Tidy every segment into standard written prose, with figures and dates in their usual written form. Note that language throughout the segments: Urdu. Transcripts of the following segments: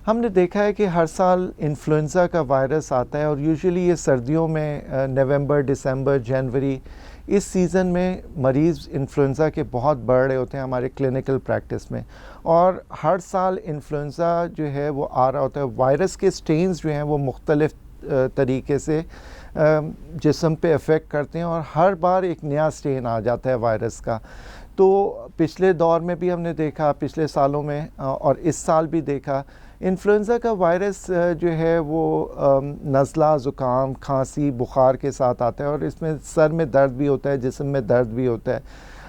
ہم نے دیکھا ہے کہ ہر سال انفلوئنزا کا وائرس آتا ہے اور یوزولی یہ سردیوں میں نومبر، دسمبر، جنوری اس سیزن میں مریض انفلوئنزا کے بہت بڑھ رہے ہوتے ہیں ہمارے کلینکل پریکٹس میں، اور ہر سال انفلوئنزا جو ہے وہ آ رہا ہوتا ہے. وائرس کے سٹینز جو ہیں وہ مختلف طریقے سے جسم پہ افیکٹ کرتے ہیں اور ہر بار ایک نیا سٹین آ جاتا ہے وائرس کا. تو پچھلے دور میں بھی ہم نے دیکھا، پچھلے سالوں میں اور اس سال بھی دیکھا، انفلوئنزا کا وائرس جو ہے وہ نزلہ، زکام، کھانسی، بخار کے ساتھ آتا ہے اور اس میں سر میں درد بھی ہوتا ہے، جسم میں درد بھی ہوتا ہے.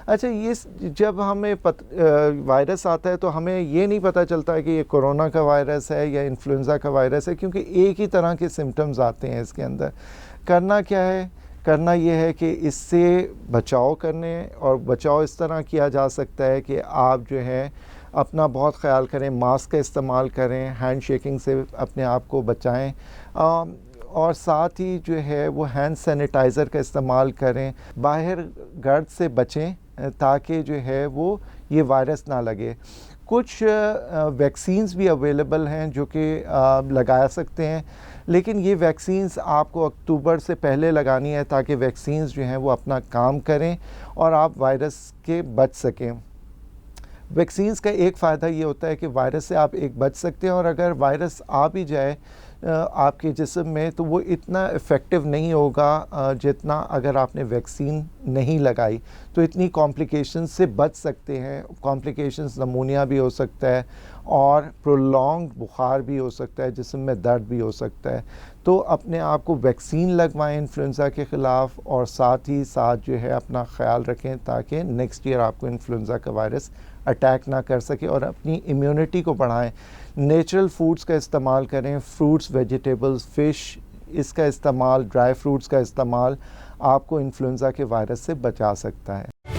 اچھا، یہ جب ہمیں وائرس آتا ہے تو ہمیں یہ نہیں پتہ چلتا ہے کہ یہ کورونا کا وائرس ہے یا انفلوئنزا کا وائرس ہے، کیونکہ ایک ہی طرح کے سمٹمز آتے ہیں اس کے اندر. کرنا کیا ہے؟ کرنا یہ ہے کہ اس سے بچاؤ کرنے، اور بچاؤ اس طرح کیا جا سکتا ہے کہ آپ جو ہے اپنا بہت خیال کریں، ماسک کا استعمال کریں، ہینڈ شیکنگ سے اپنے آپ کو بچائیں، اور ساتھ ہی جو ہے وہ ہینڈ سینیٹائزر کا استعمال کریں. باہر گرد سے بچیں تاکہ جو ہے وہ یہ وائرس نہ لگے. کچھ ویکسینز بھی اویلیبل ہیں جو کہ لگا سکتے ہیں، لیکن یہ ویکسینز آپ کو اکتوبر سے پہلے لگانی ہے تاکہ ویکسینز جو ہیں وہ اپنا کام کریں اور آپ وائرس کے بچ سکیں. ویکسینز کا ایک فائدہ یہ ہوتا ہے کہ وائرس سے آپ ایک بچ سکتے ہیں، اور اگر وائرس آ بھی جائے آپ کے جسم میں تو وہ اتنا افیکٹو نہیں ہوگا جتنا اگر آپ نے ویکسین نہیں لگائی. تو اتنی کمپلیکیشنز سے بچ سکتے ہیں. کمپلیکیشنز نمونیا بھی ہو سکتا ہے اور پرولونگ بخار بھی ہو سکتا ہے، جسم میں درد بھی ہو سکتا ہے. تو اپنے آپ کو ویکسین لگوائیں انفلوئنزا کے خلاف، اور ساتھ ہی ساتھ جو ہے اپنا خیال رکھیں تاکہ نیکسٹ ایئر آپ کو انفلوئنزا کا وائرس اٹیک نہ کر سکے، اور اپنی امیونٹی کو بڑھائیں. نیچرل فوڈز کا استعمال کریں، فروٹس، ویجیٹیبلز، فش، اس کا استعمال، ڈرائی فروٹس کا استعمال آپ کو انفلوئنزا کے وائرس سے بچا سکتا ہے.